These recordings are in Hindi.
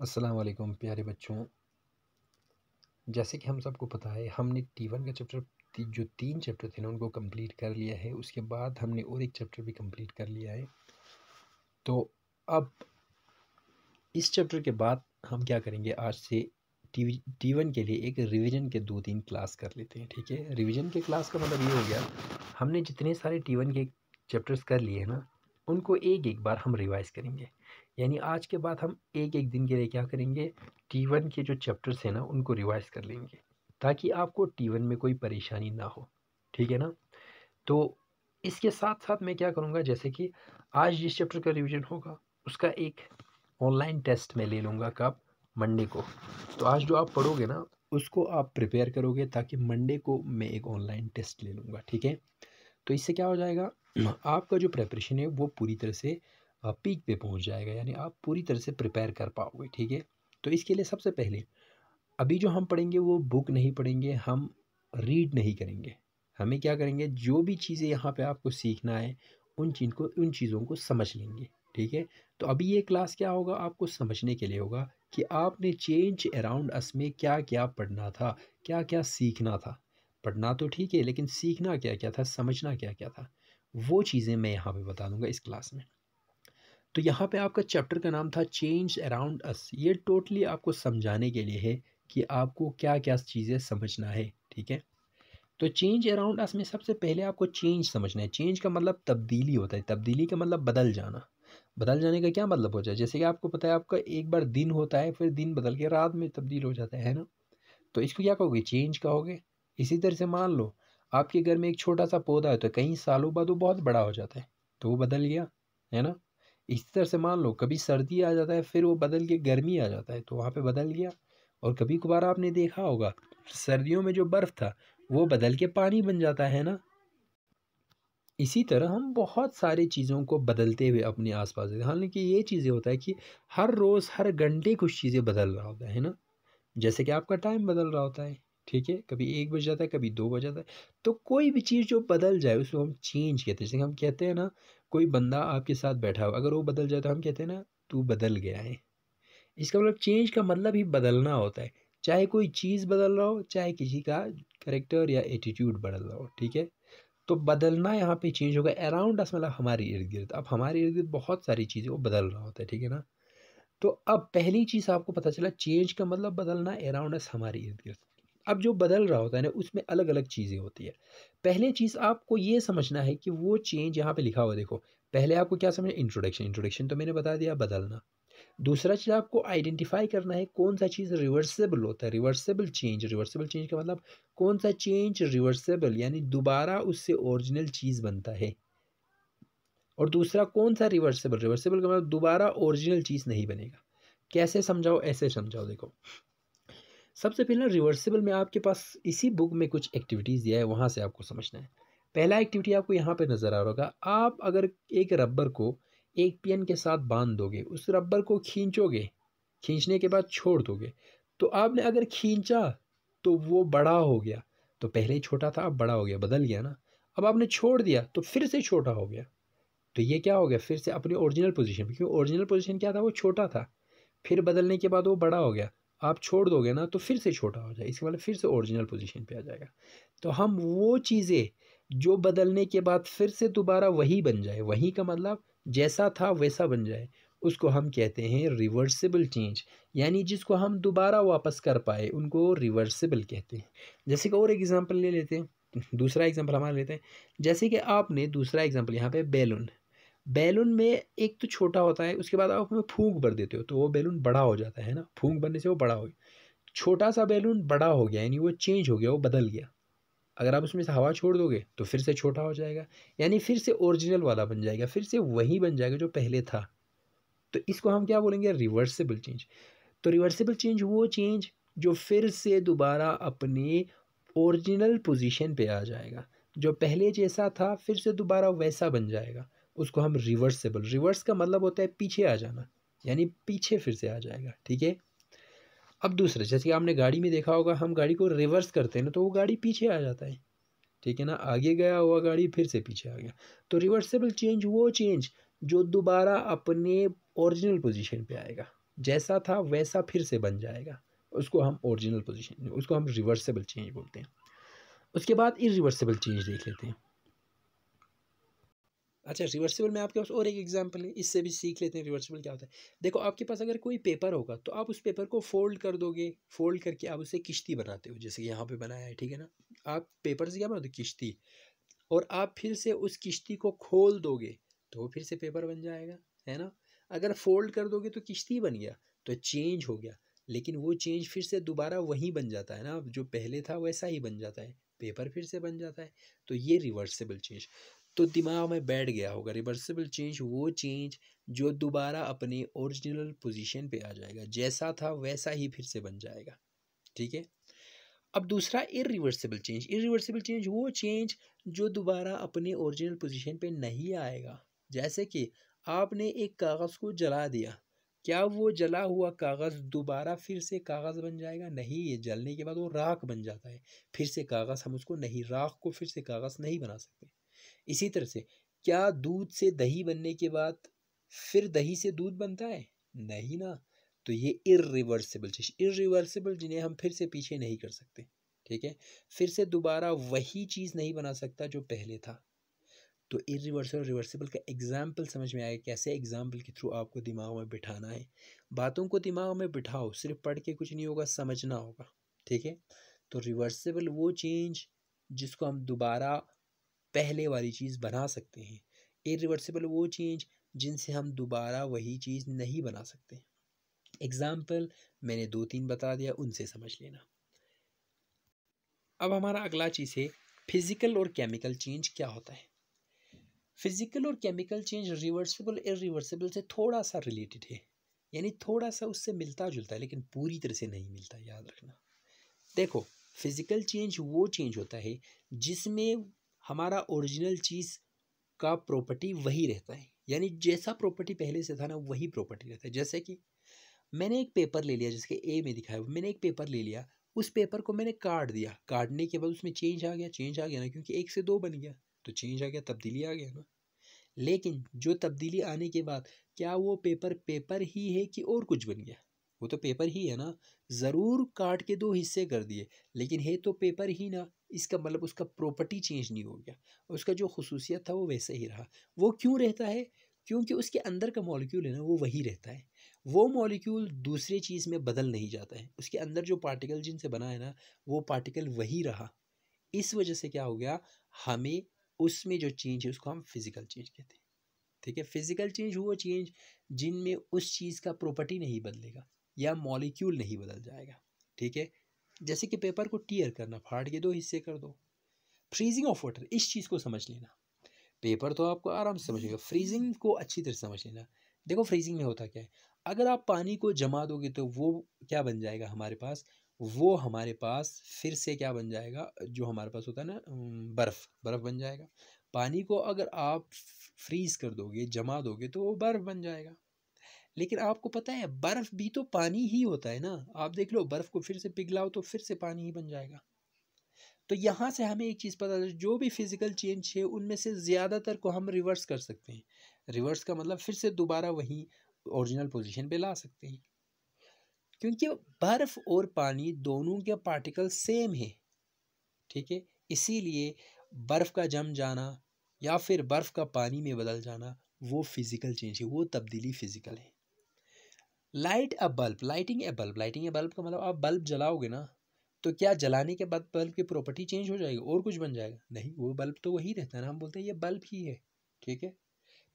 अस्सलाम वालेकुम प्यारे बच्चों। जैसे कि हम सबको पता है, हमने T1 का चैप्टर जो 3 चैप्टर थे ना उनको कंप्लीट कर लिया है। उसके बाद हमने और एक चैप्टर भी कंप्लीट कर लिया है। तो अब इस चैप्टर के बाद हम क्या करेंगे, आज से T1 के लिए एक रिवीजन के 2-3 क्लास कर लेते हैं। ठीक है, रिवीजन के क्लास का मतलब ये हो गया, हमने जितने सारे T1 के चैप्टर्स कर लिए हैं ना, उनको एक एक बार हम रिवाइज करेंगे। यानी आज के बाद हम एक एक दिन के लिए क्या करेंगे, T1 के जो चैप्टर्स हैं ना उनको रिवाइज कर लेंगे, ताकि आपको T1 में कोई परेशानी ना हो। ठीक है ना। तो इसके साथ साथ मैं क्या करूँगा, जैसे कि आज जिस चैप्टर का रिवीजन होगा उसका एक ऑनलाइन टेस्ट मैं ले लूँगा। कब? मंडे को। तो आज जो आप पढ़ोगे ना उसको आप प्रिपेयर करोगे, ताकि मंडे को मैं एक ऑनलाइन टेस्ट ले लूँगा। ठीक है। तो इससे क्या हो जाएगा, आपका जो प्रिपरेशन है वो पूरी तरह से पीक पे पहुंच जाएगा, यानी आप पूरी तरह से प्रिपेयर कर पाओगे। ठीक है। तो इसके लिए सबसे पहले अभी जो हम पढ़ेंगे वो बुक नहीं पढ़ेंगे, हम रीड नहीं करेंगे। हमें क्या करेंगे, जो भी चीज़ें यहाँ पे आपको सीखना है उन चीज़ों को समझ लेंगे। ठीक है। तो अभी ये क्लास क्या होगा, आपको समझने के लिए होगा कि आपने चेंज अराउंड अस में क्या क्या पढ़ना था, क्या क्या सीखना था। पढ़ना तो ठीक है, लेकिन सीखना क्या क्या था, समझना क्या क्या था, वो चीज़ें मैं यहाँ पे बता दूंगा इस क्लास में। तो यहाँ पे आपका चैप्टर का नाम था चेंज अराउंड अस। ये टोटली आपको समझाने के लिए है कि आपको क्या क्या चीज़ें समझना है। ठीक है। तो चेंज अराउंड अस में सबसे पहले आपको चेंज समझना है। चेंज का मतलब तब्दीली होता है। तब्दीली का मतलब बदल जाना। बदल जाने का क्या मतलब होता है, जैसे कि आपको पता है, आपका एक बार दिन होता है, फिर दिन बदल के रात में तब्दील हो जाता है ना। तो इसको क्या कहोगे, चेंज कहोगे। इसी तरह से मान लो आपके घर में एक छोटा सा पौधा है, तो कई सालों बाद वो बहुत बड़ा हो जाता है, तो वो बदल गया, है ना। इसी तरह से मान लो कभी सर्दी आ जाता है, फिर वो बदल के गर्मी आ जाता है, तो वहाँ पे बदल गया। और कभी कभार आपने देखा होगा, सर्दियों में जो बर्फ़ था वो बदल के पानी बन जाता है ना। इसी तरह हम बहुत सारी चीज़ों को बदलते हुए अपने आसपास देखते हैं। हालांकि ये चीज़ें होता है कि हर रोज़ हर घंटे कुछ चीज़ें बदल रहा होता है ना। जैसे कि आपका टाइम बदल रहा होता है। ठीक है, कभी 1 बज जाता है, कभी 2 बज जाता है। तो कोई भी चीज़ जो बदल जाए उसको हम चेंज कहते हैं। जैसे हम कहते हैं ना, कोई बंदा आपके साथ बैठा हो, अगर वो बदल जाए तो हम कहते हैं ना, तू बदल गया है। इसका मतलब चेंज का मतलब ही बदलना होता है। चाहे कोई चीज़ बदल रहा हो, चाहे किसी का कैरेक्टर या एटीट्यूड बदल रहा हो। ठीक है। तो बदलना यहाँ पे चेंज होगा। अराउंड अस मतलब हमारे इर्द गिर्द। अब हमारे इर्द गिर्द बहुत सारी चीज़ें वो बदल रहा होता है। ठीक है ना। तो अब पहली चीज़ आपको पता चला, चेंज का मतलब बदलना, अराउंड अस हमारे इर्द गिर्द। अब जो बदल रहा होता है ना उसमें अलग अलग चीज़ें होती है। पहले चीज़ आपको ये समझना है कि वो चेंज यहाँ पे लिखा हुआ देखो। पहले आपको क्या समझना, इंट्रोडक्शन। इंट्रोडक्शन तो मैंने बता दिया, बदलना। दूसरा चीज़ आपको आइडेंटिफाई करना है कौन सा चीज़ रिवर्सेबल होता है। Reversible change. रिवर्सेबल चेंज का मतलब कौन सा चेंज रिवर्सेबल, यानी दोबारा उससे ओरिजिनल चीज़ बनता है। और दूसरा कौन सा रिवर्सेबल। रिवर्सेबल का मतलब दोबारा ओरिजिनल चीज़ नहीं बनेगा। कैसे समझाओ, ऐसे समझाओ। देखो, सबसे पहले रिवर्सिबल में आपके पास इसी बुक में कुछ एक्टिविटीज़ दिया है, वहाँ से आपको समझना है। पहला एक्टिविटी आपको यहाँ पे नज़र आ रहा होगा। आप अगर एक रबर को एक पेन के साथ बांध दोगे, उस रबर को खींचोगे, खींचने के बाद छोड़ दोगे, तो आपने अगर खींचा तो वो बड़ा हो गया। तो पहले ही छोटा था, अब बड़ा हो गया, बदल गया ना। अब आपने छोड़ दिया तो फिर से छोटा हो गया। तो ये क्या हो गया, फिर से अपनी ओरिजिनल पोजीशन पे, क्योंकि ओरिजिनल पोजीशन क्या था, वो छोटा था। फिर बदलने के बाद वो बड़ा हो गया। आप छोड़ दोगे ना तो फिर से छोटा हो जाए, इसके मतलब फिर से ओरिजिनल पोजीशन पे आ जाएगा। तो हम वो चीज़ें जो बदलने के बाद फिर से दोबारा वही बन जाए, वही का मतलब जैसा था वैसा बन जाए, उसको हम कहते हैं रिवर्सिबल चेंज। यानी जिसको हम दोबारा वापस कर पाए उनको रिवर्सिबल कहते हैं। जैसे कि और एक एग्जांपल ले लेते हैं, दूसरा एग्जांपल हमारा लेते हैं। जैसे कि आपने दूसरा एग्जांपल यहाँ पे बैलून। बैलून में एक तो छोटा होता है, उसके बाद आप उसमें फूंक भर देते हो तो वो बैलून बड़ा हो जाता है ना। फूंक भरने से वो बड़ा हो गया। छोटा सा बैलून बड़ा हो गया, यानी वो चेंज हो गया, वो बदल गया। अगर आप उसमें से हवा छोड़ दोगे तो फिर से छोटा हो जाएगा, यानी फिर से ओरिजिनल वाला बन जाएगा, फिर से वही बन जाएगा जो पहले था। तो इसको हम क्या बोलेंगे, रिवर्सिबल चेंज। तो रिवर्सिबल चेंज वो चेंज जो फिर से दोबारा अपने ओरिजिनल पोजीशन पे आ जाएगा, जो पहले जैसा था फिर से दोबारा वैसा बन जाएगा, उसको हम रिवर्सिबल। रिवर्स का मतलब होता है पीछे आ जाना, यानी पीछे फिर से आ जाएगा। ठीक है। अब दूसरा, जैसे कि आपने गाड़ी में देखा होगा, हम गाड़ी को रिवर्स करते हैं ना तो वो गाड़ी पीछे आ जाता है। ठीक है ना, आगे गया हुआ गाड़ी फिर से पीछे आ गया। तो रिवर्सिबल चेंज वो चेंज जो दोबारा अपने ओरिजिनल पोजीशन पे आएगा। जैसा था वैसा फिर से बन जाएगा, उसको हम ओरिजिनल पोजीशन, उसको हम रिवर्सिबल चेंज बोलते हैं। उसके बाद इरिवर्सिबल चेंज देख लेते हैं। अच्छा, रिवर्सिबल में आपके पास और एक एग्जांपल है, इससे भी सीख लेते हैं रिवर्सिबल क्या होता है। देखो, आपके पास अगर कोई पेपर होगा तो आप उस पेपर को फोल्ड कर दोगे, फोल्ड करके आप उससे किश्ती बनाते हो, जैसे कि यहाँ पे बनाया है, ठीक है ना। आप पेपर से क्या बनाते हो, किश्ती, और आप फिर से उस किश्ती को खोल दोगे तो वो फिर से पेपर बन जाएगा, है ना। अगर फोल्ड कर दोगे तो किश्ती बन गया, तो चेंज हो गया, लेकिन वो चेंज फिर से दोबारा वही बन जाता है ना, जो पहले था वैसा ही बन जाता है, पेपर फिर से बन जाता है। तो ये रिवर्सिबल चेंज तो दिमाग में बैठ गया होगा। रिवर्सिबल चेंज वो चेंज जो दोबारा अपने ओरिजिनल पोजीशन पे आ जाएगा, जैसा था वैसा ही फिर से बन जाएगा, ठीक है। अब दूसरा इरिवर्सिबल चेंज। इरिवर्सिबल चेंज वो चेंज जो दोबारा अपने ओरिजिनल पोजीशन पे नहीं आएगा। जैसे कि आपने एक कागज़ को जला दिया, क्या वो जला हुआ कागज़ दोबारा फिर से कागज़ बन जाएगा? नहीं, ये जलने के बाद वो राख बन जाता है, फिर से कागज़ हम उसको नहीं, राख को फिर से कागज़ नहीं बना सकते। इसी तरह से क्या दूध से दही बनने के बाद फिर दही से दूध बनता है? नहीं ना। तो ये इरिवर्सिबल चीज, इरिवर्सिबल जिन्हें हम फिर से पीछे नहीं कर सकते, ठीक है। फिर से दोबारा वही चीज़ नहीं बना सकता जो पहले था। तो इरिवर्सिबल रिवर्सिबल का एग्जाम्पल समझ में आएगा, कैसे एग्जाम्पल के थ्रू आपको दिमाग में बिठाना है। बातों को दिमाग में बिठाओ, सिर्फ पढ़ के कुछ नहीं होगा, समझना होगा, ठीक है। तो रिवर्सिबल वो चेंज जिसको हम दोबारा पहले वाली चीज़ बना सकते हैं। इरिवर्सिबल वो चेंज जिनसे हम दोबारा वही चीज़ नहीं बना सकते। एग्जाम्पल मैंने 2-3 बता दिया, उनसे समझ लेना। अब हमारा अगला चीज़ है फिजिकल और केमिकल चेंज क्या होता है। फिजिकल और केमिकल चेंज रिवर्सिबल इरिवर्सिबल से थोड़ा सा रिलेटेड है, यानी थोड़ा सा उससे मिलता जुलता है, लेकिन पूरी तरह से नहीं मिलता, याद रखना। देखो, फिजिकल चेंज वो चेंज होता है जिसमें हमारा ओरिजिनल चीज़ का प्रॉपर्टी वही रहता है, यानी जैसा प्रॉपर्टी पहले से था ना वही प्रॉपर्टी रहता है। जैसे कि मैंने एक पेपर ले लिया, जिसके ए में दिखाया, मैंने एक पेपर ले लिया, उस पेपर को मैंने काट दिया, काटने के बाद उसमें चेंज आ गया, चेंज आ गया ना, क्योंकि 1 से 2 बन गया, तो चेंज आ गया, तब्दीली आ गया ना। लेकिन जो तब्दीली आने के बाद क्या वो पेपर पेपर ही है कि और कुछ बन गया? वो तो पेपर ही है ना। ज़रूर काट के 2 हिस्से कर दिए, लेकिन है तो पेपर ही ना। इसका मतलब उसका प्रॉपर्टी चेंज नहीं हो गया, उसका जो खुसूसियत था वो वैसे ही रहा। वो क्यों रहता है? क्योंकि उसके अंदर का मॉलिक्यूल है ना, वो वही रहता है। वो मॉलिक्यूल दूसरी चीज़ में बदल नहीं जाता है, उसके अंदर जो पार्टिकल जिनसे बना है ना, वो पार्टिकल वही रहा। इस वजह से क्या हो गया, हमें उसमें जो चेंज है उसको हम फिजिकल चेंज कहते हैं, ठीक है। फिजिकल चेंज वो चेंज जिनमें उस चीज़ का प्रॉपर्टी नहीं बदलेगा या मॉलिक्यूल नहीं बदल जाएगा, ठीक है। जैसे कि पेपर को टीयर करना, फाड़ के 2 हिस्से कर दो। फ्रीजिंग ऑफ वाटर, इस चीज़ को समझ लेना। पेपर तो आपको आराम से समझेगा, फ्रीजिंग को अच्छी तरह समझ लेना। देखो, फ्रीजिंग में होता क्या है, अगर आप पानी को जमा दोगे तो वो क्या बन जाएगा हमारे पास, वो हमारे पास फिर से क्या बन जाएगा, जो हमारे पास होता है ना, बर्फ़, बर्फ़ बन जाएगा। पानी को अगर आप फ्रीज कर दोगे, जमा दोगे, तो वो बर्फ़ बन जाएगा। लेकिन आपको पता है बर्फ़ भी तो पानी ही होता है ना। आप देख लो, बर्फ़ को फिर से पिघलाओ तो फिर से पानी ही बन जाएगा। तो यहाँ से हमें एक चीज़ पता है, जो भी फिजिकल चेंज है उनमें से ज़्यादातर को हम रिवर्स कर सकते हैं। रिवर्स का मतलब फिर से दोबारा वही ओरिजिनल पोजीशन पे ला सकते हैं, क्योंकि बर्फ़ और पानी दोनों के पार्टिकल सेम है, ठीक है। इसीलिए बर्फ़ का जम जाना या फिर बर्फ़ का पानी में बदल जाना वो फिजिकल चेंज है, वो तब्दीली फिजिकल है। लाइट अ बल्ब, लाइटिंग ए बल्ब, लाइटिंग ए बल्ब का मतलब आप बल्ब जलाओगे ना, तो क्या जलाने के बाद बल्ब की प्रॉपर्टी चेंज हो जाएगी और कुछ बन जाएगा? नहीं, वो बल्ब तो वही रहता है ना, हम बोलते हैं ये बल्ब ही है, ठीक है।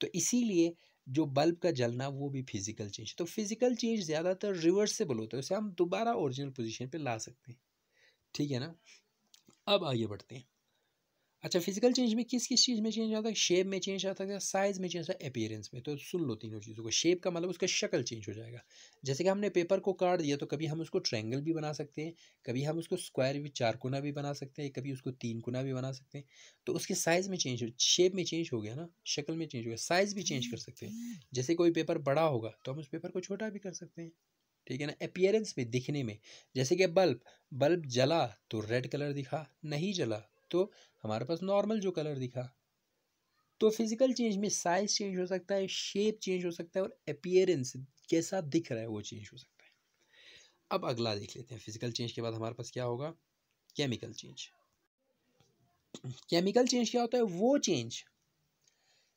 तो इसीलिए जो बल्ब का जलना वो भी फिजिकल चेंज। तो फिजिकल चेंज ज़्यादातर रिवर्सिबल होता है, उसे हम दोबारा ओरिजिनल पोजीशन पे ला सकते हैं, ठीक है ना। अब आगे बढ़ते हैं। अच्छा, फिजिकल चेंज में किस किस चीज़ में चेंज आता है? शेप में चेंज आता है, साइज़ में चेंज आता है, अपीयरेंस में। तो सुन लो तीनों चीज़ों को। शेप का मतलब उसका शक्ल चेंज हो जाएगा। जैसे कि हमने पेपर को काट दिया, तो कभी हम उसको ट्रायंगल भी बना सकते हैं, कभी हम उसको स्क्वायर भी, 4 कोना भी बना सकते हैं, कभी उसको 3 कोना भी बना सकते हैं। तो उसके साइज़ में चेंज हो, शेप में चेंज हो गया ना, शक्ल में चेंज हो गया, साइज़ भी चेंज कर सकते हैं। जैसे कोई पेपर बड़ा होगा तो हम उस पेपर को छोटा भी कर सकते हैं, ठीक है ना। अपीयरेंस में, दिखने में, जैसे कि बल्ब, बल्ब जला तो रेड कलर दिखा, नहीं जला तो हमारे पास नॉर्मल जो कलर दिखा। तो फिजिकल चेंज में साइज चेंज हो सकता है, शेप चेंज हो सकता है और अपीयरेंस कैसा दिख रहा है वो चेंज हो सकता है। अब अगला देख लेते हैं, फिजिकल चेंज के बाद हमारे पास क्या होगा, केमिकल चेंज। केमिकल चेंज क्या होता है, वो चेंज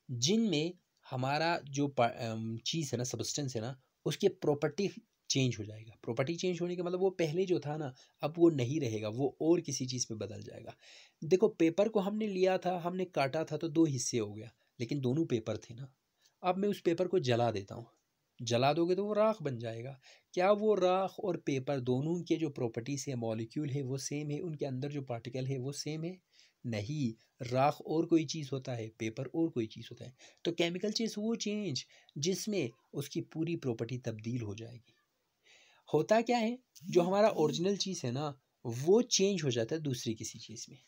जिनमें हमारा जो चीज़ है ना, सब्सटेंस है ना, उसके प्रॉपर्टी चेंज हो जाएगा। प्रॉपर्टी चेंज होने का मतलब वो पहले जो था ना, अब वो नहीं रहेगा, वो और किसी चीज़ में बदल जाएगा। देखो पेपर को हमने लिया था, हमने काटा था तो दो हिस्से हो गया, लेकिन दोनों पेपर थे ना। अब मैं उस पेपर को जला देता हूँ, जला दोगे तो वो राख बन जाएगा। क्या वो राख और पेपर दोनों के जो प्रॉपर्टीज है, मॉलिक्यूल है, वो सेम है? उनके अंदर जो पार्टिकल है वो सेम है? नहीं, राख और कोई चीज़ होता है, पेपर और कोई चीज़ होता है। तो केमिकल चेंज वो चेंज जिसमें उसकी पूरी प्रॉपर्टी तब्दील हो जाएगी। होता क्या है, जो हमारा ओरिजिनल चीज़ है ना, वो चेंज हो जाता है दूसरी किसी चीज़ में।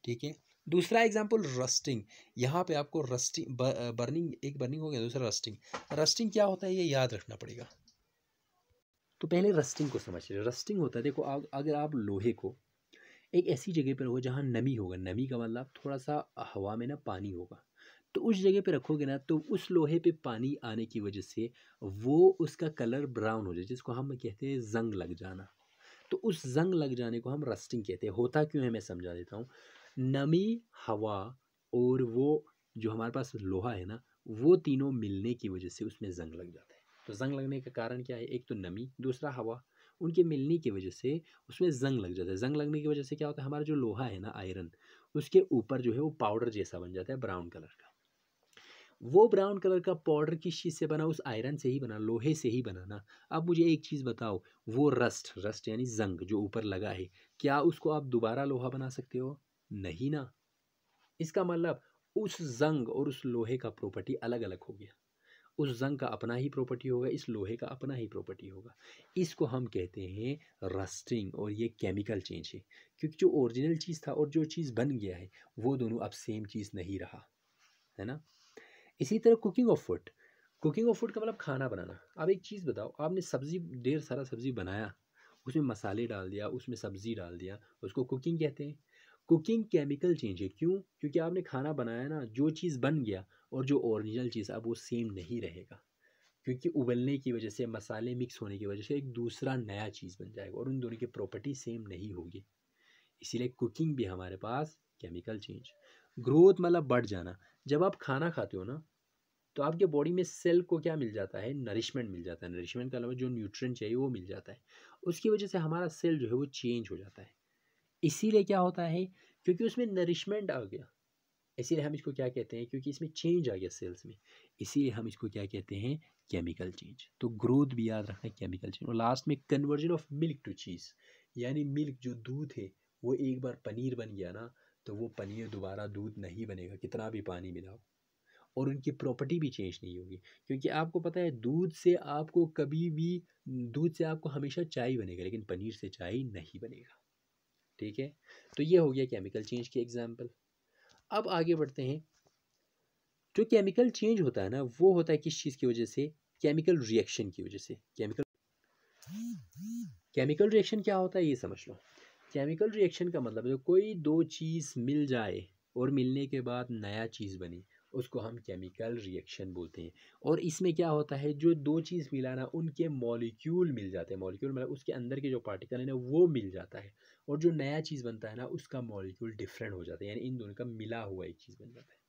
ठीक है, दूसरा एग्जांपल रस्टिंग। यहाँ पे आपको रस्टिंग, बर्निंग, एक बर्निंग हो गया, दूसरा रस्टिंग। रस्टिंग क्या होता है ये याद रखना पड़ेगा। तो पहले रस्टिंग को समझ लीजिए। रस्टिंग होता है, देखो अगर आप लोहे को एक ऐसी जगह पर होगा जहाँ नमी होगा, नमी का मतलब थोड़ा सा हवा में ना पानी होगा, तो उस जगह पे रखोगे ना, तो उस लोहे पे पानी आने की वजह से वो उसका कलर ब्राउन हो जाए, जिसको हम कहते हैं जंग लग जाना। तो उस जंग लग जाने को हम रस्टिंग कहते हैं। होता क्यों है मैं समझा देता हूँ। नमी, हवा और वो जो हमारे पास लोहा है ना, वो तीनों मिलने की वजह से उसमें जंग लग जाता है। तो जंग लगने का कारण क्या है, एक तो नमी, दूसरा हवा, उनके मिलने की वजह से उसमें जंग लग जाता है। जंग लगने की वजह से क्या होता है, हमारा जो लोहा है ना, आयरन, उसके ऊपर जो है वो पाउडर जैसा बन जाता है, ब्राउन कलर का। वो ब्राउन कलर का पाउडर किस चीज़ से बना, उस आयरन से ही बना, लोहे से ही बना ना। अब मुझे एक चीज़ बताओ, वो रस्ट, रस्ट यानी जंग जो ऊपर लगा है, क्या उसको आप दोबारा लोहा बना सकते हो? नहीं ना। इसका मतलब उस जंग और उस लोहे का प्रॉपर्टी अलग अलग हो गया। उस जंग का अपना ही प्रॉपर्टी होगा, इस लोहे का अपना ही प्रॉपर्टी होगा। इसको हम कहते हैं रस्टिंग, और ये केमिकल चेंज है। क्योंकि जो ओरिजिनल चीज़ था और जो चीज़ बन गया है, वो दोनों अब सेम चीज़ नहीं रहा, है ना। इसी तरह cooking of food. Cooking of food का मतलब खाना बनाना। अब एक चीज़ बताओ, आपने सब्ज़ी, ढेर सारा सब्ज़ी बनाया, उसमें मसाले डाल दिया, उसमें सब्ज़ी डाल दिया, उसको कुकिंग कहते हैं। कुकिंग केमिकल चेंज है। क्यों? क्योंकि आपने खाना बनाया ना, जो चीज़ बन गया और जो ओरिजिनल चीज़, अब वो सेम नहीं रहेगा। क्योंकि उबलने की वजह से, मसाले मिक्स होने की वजह से एक दूसरा नया चीज़ बन जाएगा और उन दोनों की प्रॉपर्टी सेम नहीं होगी। इसीलिए कुकिंग भी हमारे पास केमिकल चेंज। ग्रोथ मतलब बढ़ जाना। जब आप खाना खाते हो ना, तो आपके बॉडी में सेल को क्या मिल जाता है, नरिशमेंट मिल जाता है। नरिशमेंट के अलावा जो न्यूट्रिएंट चाहिए वो मिल जाता है। उसकी वजह से हमारा सेल जो है वो चेंज हो जाता है। इसीलिए क्या होता है, क्योंकि उसमें नरिशमेंट आ गया, इसीलिए हम इसको क्या कहते हैं, क्योंकि इसमें चेंज आ गया सेल्स में, इसीलिए हम इसको क्या कहते हैं, केमिकल चेंज। तो ग्रोथ भी याद रखना है, केमिकल चेंज। और लास्ट में कन्वर्जन ऑफ मिल्क टू चीज़, यानी मिल्क जो दूध है वो एक बार पनीर बन गया ना, तो वो पनीर दोबारा दूध नहीं बनेगा, कितना भी पानी मिलाओ। और उनकी प्रॉपर्टी भी चेंज नहीं होगी। क्योंकि आपको पता है, दूध से आपको कभी भी, दूध से आपको हमेशा चाय बनेगा, लेकिन पनीर से चाय नहीं बनेगा। ठीक है, तो ये हो गया केमिकल चेंज के एग्जाम्पल। अब आगे बढ़ते हैं। जो केमिकल चेंज होता है ना, वो होता है किस चीज़ की वजह से, केमिकल रिएक्शन की वजह से। केमिकल रिएक्शन क्या होता है ये समझ लो। केमिकल रिएक्शन का मतलब है कोई दो चीज़ मिल जाए और मिलने के बाद नया चीज़ बने, उसको हम केमिकल रिएक्शन बोलते हैं। और इसमें क्या होता है, जो दो चीज़ मिला ना, उनके मॉलिक्यूल मिल जाते हैं। मॉलिक्यूल मतलब उसके अंदर के जो पार्टिकल है ना, वो मिल जाता है। और जो नया चीज़ बनता है ना, उसका मॉलिक्यूल डिफरेंट हो जाता है, यानी इन दोनों का मिला हुआ एक चीज़ बन जाता है।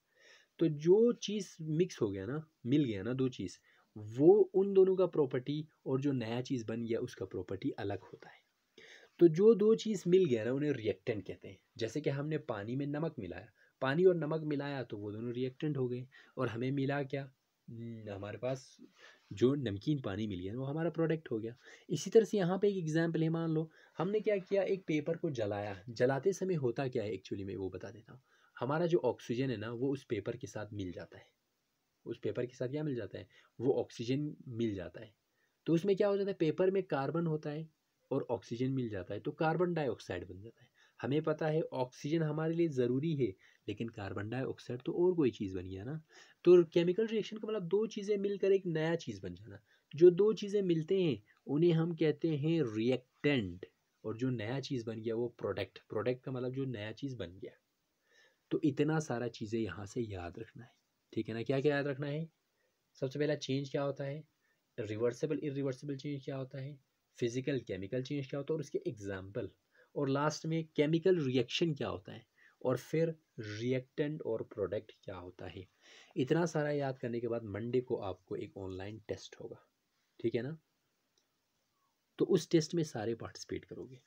तो जो चीज़ मिक्स हो गया ना, मिल गया ना दो चीज़, वो उन दोनों का प्रॉपर्टी और जो नया चीज़ बन गया उसका प्रॉपर्टी अलग होता है। तो जो दो चीज़ मिल गया ना, उन्हें रिएक्टेंट कहते हैं। जैसे कि हमने पानी में नमक मिलाया, पानी और नमक मिलाया तो वो दोनों रिएक्टेंट हो गए, और हमें मिला क्या, हमारे पास जो नमकीन पानी मिल गया वो हमारा प्रोडक्ट हो गया। इसी तरह से यहाँ पे एक एग्जाम्पल है, मान लो हमने क्या किया, एक पेपर को जलाया। जलाते समय होता क्या है एक्चुअली, मैं वो बता देता हूँ। हमारा जो ऑक्सीजन है ना, वो उस पेपर के साथ मिल जाता है। उस पेपर के साथ क्या मिल जाता है, वो ऑक्सीजन मिल जाता है। तो उसमें क्या हो जाता है, पेपर में कार्बन होता है और ऑक्सीजन मिल जाता है, तो कार्बन डाइऑक्साइड बन जाता है। हमें पता है ऑक्सीजन हमारे लिए ज़रूरी है, लेकिन कार्बन डाइऑक्साइड तो और कोई चीज़ बन गया ना। तो केमिकल रिएक्शन का मतलब दो चीज़ें मिलकर एक नया चीज़ बन जाना। जो दो चीज़ें मिलते हैं उन्हें हम कहते हैं रिएक्टेंट, और जो नया चीज़ बन गया वो प्रोडक्ट। प्रोडक्ट का मतलब जो नया चीज़ बन गया। तो इतना सारा चीज़ें यहाँ से याद रखना है। ठीक है ना। क्या क्या याद रखना है? सबसे पहला चेंज क्या होता है, रिवर्सिबल इरिवर्सिबल चेंज क्या होता है, फिजिकल केमिकल चेंज क्या होता है और उसके एग्जाम्पल, और लास्ट में केमिकल रिएक्शन क्या होता है, और फिर रिएक्टेंट और प्रोडक्ट क्या होता है। इतना सारा याद करने के बाद मंडे को आपको एक ऑनलाइन टेस्ट होगा, ठीक है ना। तो उस टेस्ट में सारे पार्टिसिपेट करोगे।